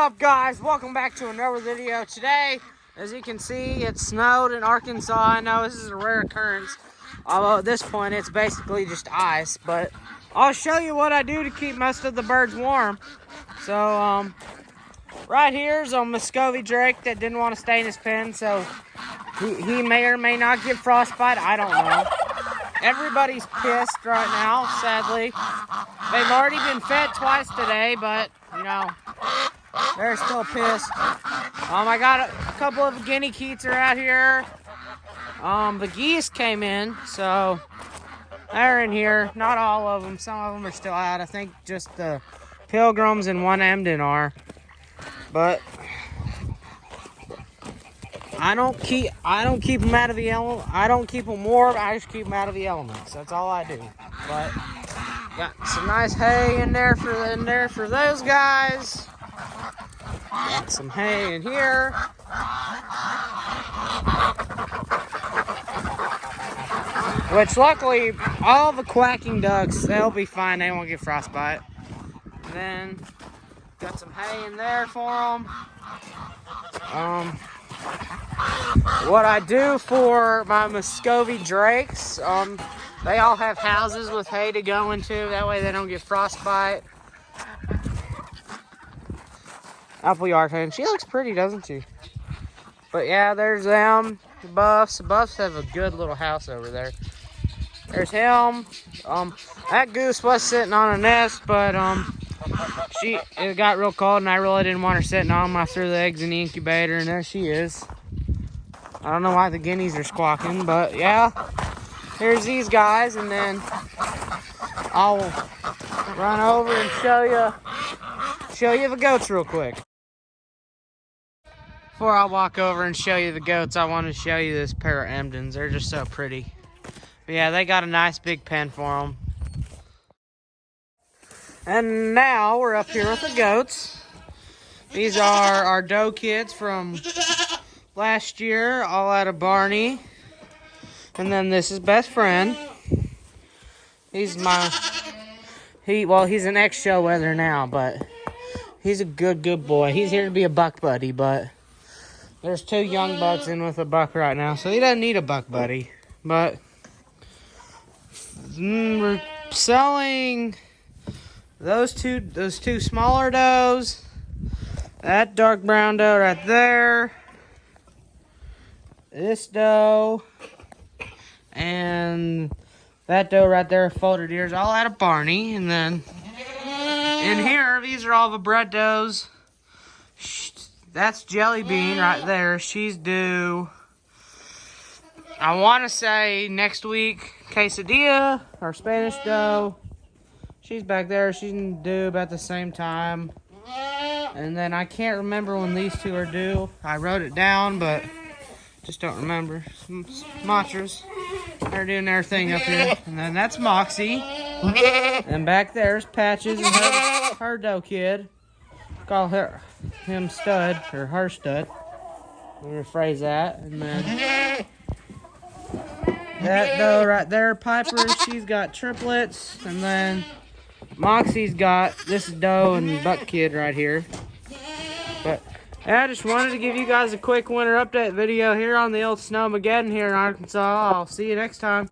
up, guys? Welcome back to another video. Today, as you can see, it snowed in Arkansas. I know this is a rare occurrence, although at this point it's basically just ice, but I'll show you what I do to keep most of the birds warm. So right here is a Muscovy drake that didn't want to stay in his pen, so he may or may not get frostbite. I don't know. Everybody's pissed right now, sadly. They've already been fed twice today, but you know, they're still pissed. I got a couple of guinea keats are out here. The geese came in, so they're in here. Not all of them. Some of them are still out. I think just the pilgrims and one Emden are. But I don't keep them out of the element. I don't keep them warm. I just keep them out of the elements. That's all I do. But got some nice hay in there for those guys. Got some hay in here. Which luckily, all the quacking ducks, they'll be fine. They won't get frostbite. And then got some hay in there for them. What I do for my Muscovy drakes, they all have houses with hay to go into. That way they don't get frostbite. Appleyard hen. She looks pretty, doesn't she? But yeah, there's them. The Buffs. The Buffs have a good little house over there. There's him. That goose was sitting on a nest, but it got real cold and I really didn't want her sitting on them. I threw the eggs in the incubator and there she is. I don't know why the guineas are squawking, but yeah. Here's these guys, and then I'll run over and show you the goats real quick. Before I walk over and show you the goats, I want to show you this pair of Emdens. They're just so pretty. But yeah, they got a nice big pen for them. And now we're up here with the goats. These are our doe kids from last year, all out of Barney. And then this is Best Friend. He's an ex-show weather now, but he's a good boy. He's here to be a buck buddy, but there's two young bucks in with a buck right now, so he doesn't need a buck buddy. But we're selling those two smaller does, that dark brown doe right there, this doe, and that doe right there, folded ears, all out of Barney. And then in here, these are all the bred does. That's Jelly Bean right there. She's due, I want to say, next week. Quesadilla, our Spanish doe. She's back there. She's due about the same time. And then I can't remember when these two are due. I wrote it down, but just don't remember. Matras. They're doing their thing up here. And then that's Moxie. And back there's Patches and her doe kid. Call him Stud, or her Stud. Let me rephrase that. And then that doe right there, Piper, she's got triplets. And then Moxie's got this doe and buck kid right here. But yeah, I just wanted to give you guys a quick winter update video here on the old Snowmageddon here in Arkansas. I'll see you next time.